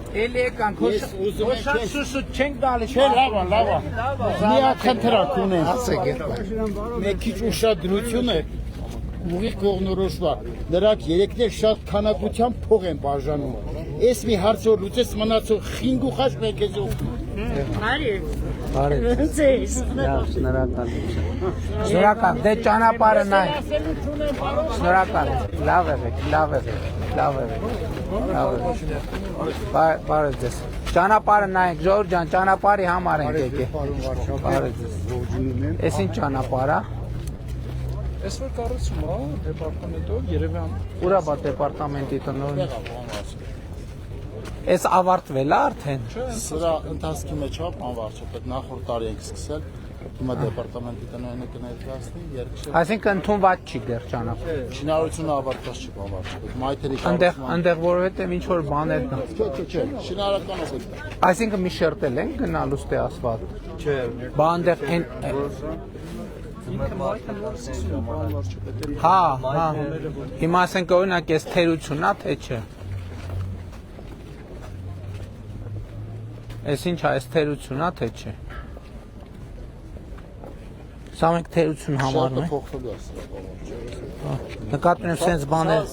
Էլի եկան, շատ սուսուտ չենք գալիս։ Չէ, լավ է։ Միա խնդրակ ունեն։ Ասեք այդ։ Մեկ քիչ ուշադրություն է։ Ուղիղ կողնորոշվա։ Նրանք երեքներ շատ քանակությամբ փող են բաժանում։ Այս մի հարց որ լուծես մնացող խինգ ու խաչ մեկ էս օգնում։ Շնորհակալ, դե ճանապարհը նայ։ Շնորհակալ, լավ եղեք։ Բարև ձեզ։ Ճանապարհը նայեք, Ժողովուրդ ջան, ճանապարհի համար ենք եկել։ Բարև ձեզ։ Էս ինչ ճանապարհ է։ Ես որ կառուցում է դեպարտամենտով Երևան։ Ուրա բա դեպարտամենտի տնօրեն։ Էս ավարտվել է արդեն։ Սրա ընթացքի մեջ է անվարչապետ նախորդ տարի ենք սկսել։ Հիմա դեպարտամենտի տնօրենը կներկայացնի երկշել։ Այսինքն ընդունված չի դեռ ճանապարհը։ Շինարարությունը ավարտված չի անվարչապետ։ Մայթերի Այնտեղ որովհետև ինչ որ բաներ կան։ Չէ, շինարարական օբյեկտ։ Այսինքն մի շերտել են գնալու ստե ասֆալտ։ Չէ։ Բա այնտեղ այն Հա։ Հիմա ասենք օրինակ էս թերությունն է, թե չէ։ Էս ինչ է, էս թերությունն է, թե չէ։ Սա մենք թերություն համարում ենք։ Նկատում եմ սենց բաներ։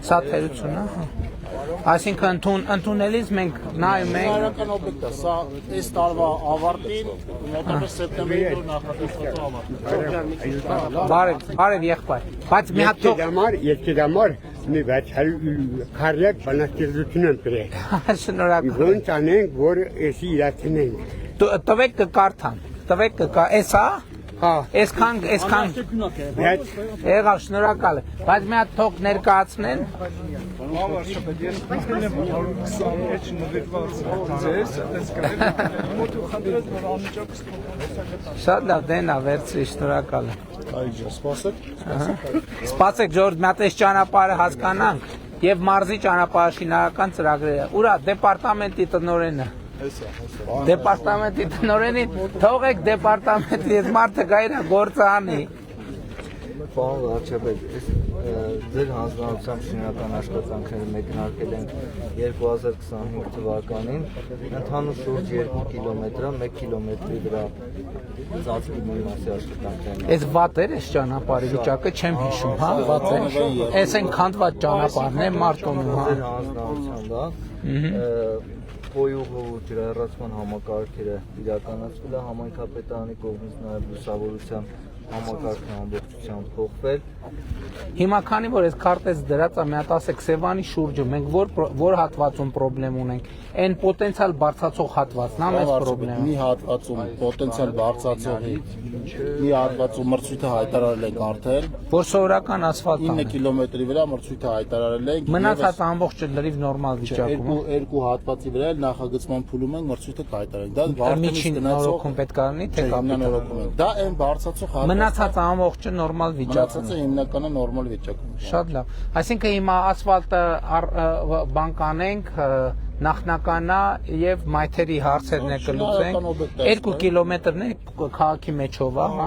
Սա թերությունն է։ Այսինքն ընդունելիս մենք նայում ենք։ Շինարարական օբյեկտ է, սա այս տարվա ավարտին, մոտավորապես սեպտեմբերի նախատեսված ավարտին։ Բարև եղբայր։ Բայց մի հատ թող Երկի դամար մի 600 քարյակ բանաստեղծություն են գրել։ Շնորհակալ։ Ոնց անենք, որ էսի իրացնենք։ Տվեք կկարդան։ Էսա։ Հա, այսքան եղավ, շնորհակալ եմ, բայց մի հատ թող ներկայացնեն։ Անվարչապետ, ես ինքն եմ 128 նվիրված ձեզ, այդպես գրել, մոտ ու խնդրեց, որ անմիջապես Շատ լավ, դենա, վերցրի, շնորհակալ եմ։ Այո, սպասեք։ Սպասեք, Ժորժ, մի հատ այս ճանապարհը հասկանանք եւ մարզի ճանապարհաշինարական ծրագրերը։ Ուրա դեպարտամենտի տնօրենը։ Դեպարտամենտի տնօրենին թողեք դեպարտամենտի այս մարդը գա իր գործը անի։ Պարոն վարչապետ, ձեր հանձնարարությամբ շինարարական աշխատանքները մեկնարկել են 2025 թվականին, ընդհանուր շուրջ 2 կիլոմետր, 1 կիլոմետրի վրա ծածկի մասի աշխատանքներ։ Այս վատ էր այս ճանապարհի վիճակը, չեմ հիշում, հա, վատ է։ Այս են քանդված ճանապարհն է Մարտոնում, հա։ Ձեր հանձնարարությամբ Պոյուղով ու ջրահեռացման համակարգերը իրականացվել է համայնքապետարանի կողմից նաև լուսավորության համակարգը ամբողջությամբ փոխվել։ Հիմա քանի որ այս քարտեզ դրած է, մի հատ ասեք Սևանի շուրջը մենք որ հատվածում խնդրեմ ունենք, այն պոտենցիալ բարձրացող հատվածն է մեծ խնդրեմ։ Մի հատվածում պոտենցիալ բարձրացողի մի հատվածում մրցույթը հայտարարել ենք արդեն, որ սովորական ասֆալտ է։ 9 կիլոմետրի վրա մրցույթը հայտարարել ենք։ Մնացած ամբողջը լրիվ նորմալ վիճակում է։ Երկու հատվածի վրա նախագծման փուլում ենք մրցույթը կհայտարարենք։ Դա միջին նորոգում պետք է լինի, թե կապիտալ։ Դա այն բարձրացող մնացած ամբողջը նորմալ վիճակում է։ Մնացածը հիմնականը նորմալ վիճակում է։ Շատ լավ։ Այսինքն հիմա ասֆալտը բան կանենք, նախնականա եւ մայթերի հարցերն է կլուծենք։ 2 կիլոմետրն է քաղաքի մեջով, հա։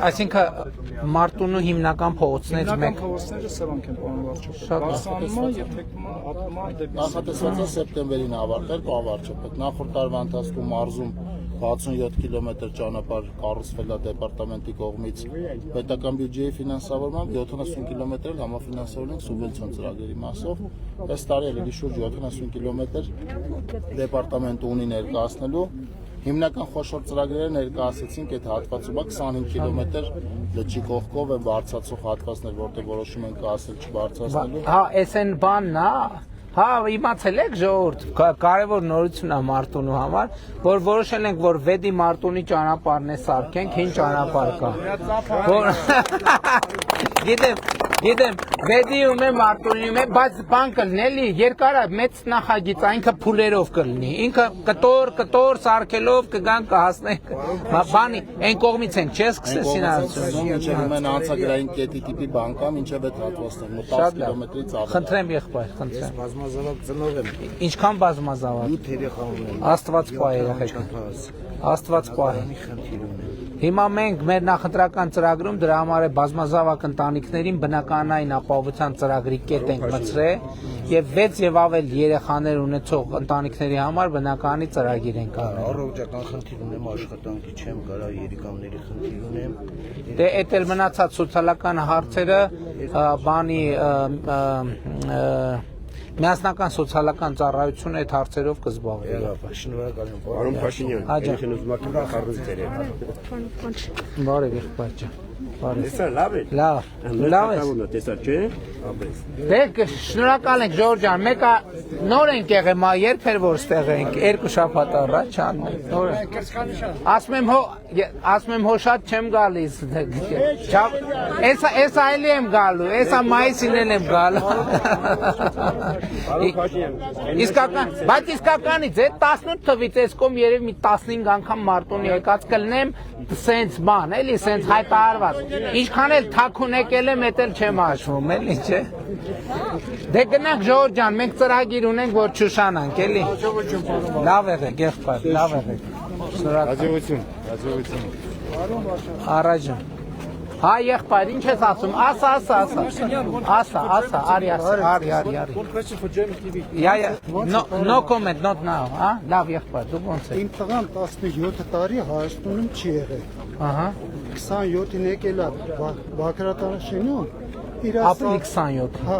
Այսինքն Մարտունու հիմնական փողոցներից մեկ։ փողոցները սրանք են պարոն վարչապետ։ Շատ Բարսանումա եւ թեկումա դեպի Նախատեսված է սեպտեմբերին ավարտել, պարոն վարչապետ։ Նախորդ տարվա ընթացքում մարզում 67 կիլոմետր ճանապարհ կառուցվել է դեպարտամենտի կողմից պետական բյուջեի ֆինանսավորմամբ, 70 կիլոմետր համաֆինանսավորել ենք սուբվենցիոն ծրագրերի մասով։ Այս տարի էլի շուրջ 70 կիլոմետր դեպարտամենտը ունի ներկայացնելու։ Հիմնական խոշոր ծրագրերը ներկայացեցինք այդ հատվածում 25 կիլոմետր լճի կողքով են բարձրացող հատվածներ, որտեղ որոշում են կայացնել չբարձրացնելու։ Հա, էս են բանն է։ Հա, իմացել եք ժողովուրդ, կարևոր նորություն է Մարտունու համար, որ որոշել ենք, որ Վեդի Մարտունի ճանապարհն է սարքենք, հին ճանապարհ կա։ Գիտեմ, Վեդիում է Մարտունիում է, բայց բան կլինի, էլի երկար է, մեծ նախագիծ, ինքը փուլերով կլինի, ինքը կտոր սարքելով կգան կհասնենք, բանի, այն կողմից ենք, չէ՞ սկսել շինարարություն։ Մեն անցագրային կետի տիպի բան կա, մինչև այդ հատվածներ, մոտ 10 կիլոմետրից ավել։ Խնդրեմ եղբայր, խնդրեմ։ Բազմազավակ ծնող եմ։ Ինչքան բազմազավակ։ 8 երեխա ունեմ։ Աստված պահի եղեք։ Աստված պահի։ Խնդիր ունեմ։ Հիմա մենք մեր նախընտրական ծրագրում դրա համար է բազմազավակ ընտանիքներին բնականային ապահովության ծրագրի կետ ենք մտցրել եւ 6 եւ ավել երեխաներ ունեցող ընտանիքների համար բնականի ծրագիր ենք արել։ Առողջական խնդիր ունեմ, աշխատանքի չեմ կարա, երիկամների խնդիր ունեմ։ Դե էդ էլ մնացած սոցիալական հարցերը բանի միասնական սոցիալական ծառայությունը այդ հարցերով կզբաղվի։ Շնորհակալ եմ։ Պարոն Փաշինյան, Հաջա։ ելքին ուզում եք կախարդուց դերել։ Բարև եղբայր ջան։ Բարև։ Տեսա լավ է։ Լավ է։ Տեսա չէ։ Աբես։ Դե շնորհակալ ենք Ժորժ ջան, մեկը նոր ենք եղել, մա երբ էր որ ստեղ ենք, 2 շաբաթ առաջ անն նոր։ Ասում եմ հո շատ չեմ գալիս։ Էսա էլի եմ գալու, էսա մայիսին էլ եմ գալու։ Իսկական, բայց իսկականից է 18 թվից էս կողմ երևի մի 15 անգամ մարտոնի եկած կլնեմ, սենց բան, էլի սենց հայտարարված։ Ինչքան էլ թաքուն եկել եմ, էդ էլ չեմ հաշվում, էլի չէ։ Դե գնանք Ժորժ ջան, մենք ծրագիր ունենք, որ չուշանանք, էլի։ Լավ եղեք, եղբայր, լավ եղեք։ Հաջողություն, հաջողություն։ Առաջ։ Հա եղբայր, ինչ ես ասում, ասա, արի, no comment, not now, հա, լավ եղբայր, դու ոնց ես։ Իմ տղան 17 տարի Հայաստանում չի եղել։ Ահա, 27-ին եկել է Բաքրատարաշենում։ ապրիլի 27։ Հա,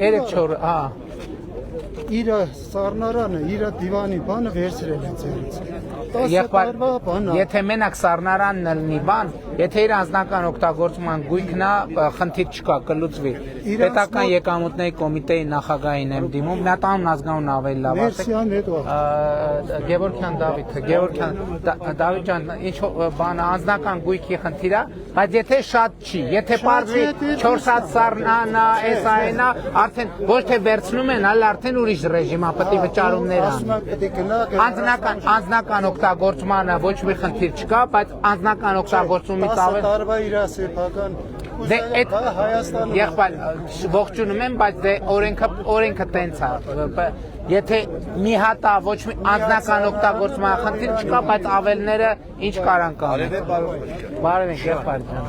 3-4, հա։ իր սառնարանը, իր դիվանի բանը վերցրել են ձերից։ 10 Եղբայր, տարվա բան է։ եթե մենակ սառնարանն լինի բան, եթե իր անձնական օգտագործման գույքն է, խնդիր չկա, կլուծվի։ Պետական եկամուտների կոմիտեի նախագահին եմ դիմում, մի հատ անուն ազգանուն ավելի լավ ասեք։ Մերսիան հետո։ Գևորգյան Դավիթ ջան, ինչ բանը անձնական գույքի խնդիր է, բայց եթե շատ չի, եթե պարզվի 4 հատ սառնանա, էս այնա, արդեն ոչ թե վերցնում են, այլ արդեն ուրիշ ռեժիմա պետք է վճարումներ ան։ Անձնական օգտագործմանը ոչ մի խնդիր չկա, բայց անձնական օգտագործումից 10 ավել տարվա իր սեփական Դե այդ Հայաստանում եղբայր ողջունում եմ, բայց դե օրենքը տենց է։ Եթե մի հատ է ոչ մի անձնական օգտագործման խնդիր չկա, բայց ավելները ինչ կարան կանեն։ Բարև եք եղբայր ջան։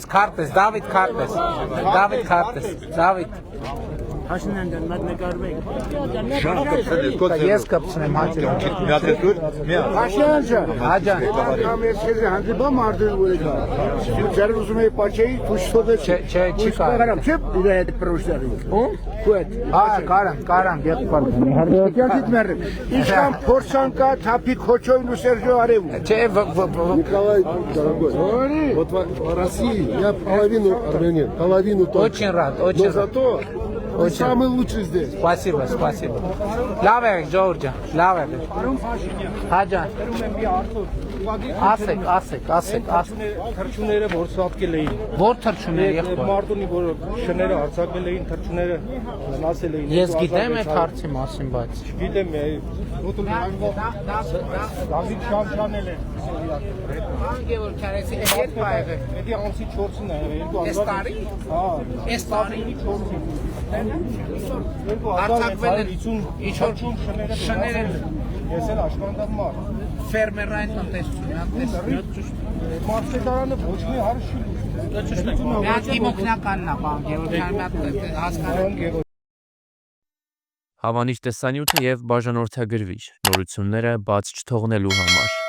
Քարտես, Դավիթ Քարտես։ Հաշնեն մատ նկարվեք։ Ես կպցնեմ հաճել։ Հաշյան ջան, Հաջան։ Մերսիզի հանդիպամ արդեն ուրեկա։ Ձեր ուզում եք պաչեի փուշտովեց։ Չէ, չի կարա։ Չէ, իր հետ պրոշտարի։ Ո՞մ։ Քուետ։ Հա, կարամ, եղբայր։ Եկեք մերրեմ։ Ինչքան փորձան կա թափի Քոչոյն ու Սերժո Արևը։ Չէ, Николай дорогой. Вот в России я половину только. Очень рад, Но очень рад. зато вы самый лучший здесь. Спасибо. Լավ եք Ժորժ ջան, լավ եք։ Հա ջան։ Ասեք։ Թրջուները որ սատկել էին։ Որ թրջուներ եղբայր։ Մարտունի որ շները արձակվել էին, թրջուները վնասել էին։ Ես գիտեմ այդ հարցի մասին, բայց Գիտեմ, Դավիթ Շամշանել է։ Գևորգյան, երբ է եղել։ Դա անցի 4-ին է եղել, 2000։ Այս տարի։ Հա, Այս տարի 4-ին։ արձակվել են 50 ինչ որ շները Ես էլ աշխատանք մար։ ֆերմերային տնտեսություն, Մարսետարանը ոչ մի հարց չի։ մի հատ իմ օգնականն է, պարոն Գևորգյան, մի հատ հասկանալի։ Հավանիչ տեսանյութը եւ բաժանորդագրվիչ նորությունները բաց չթողնելու համար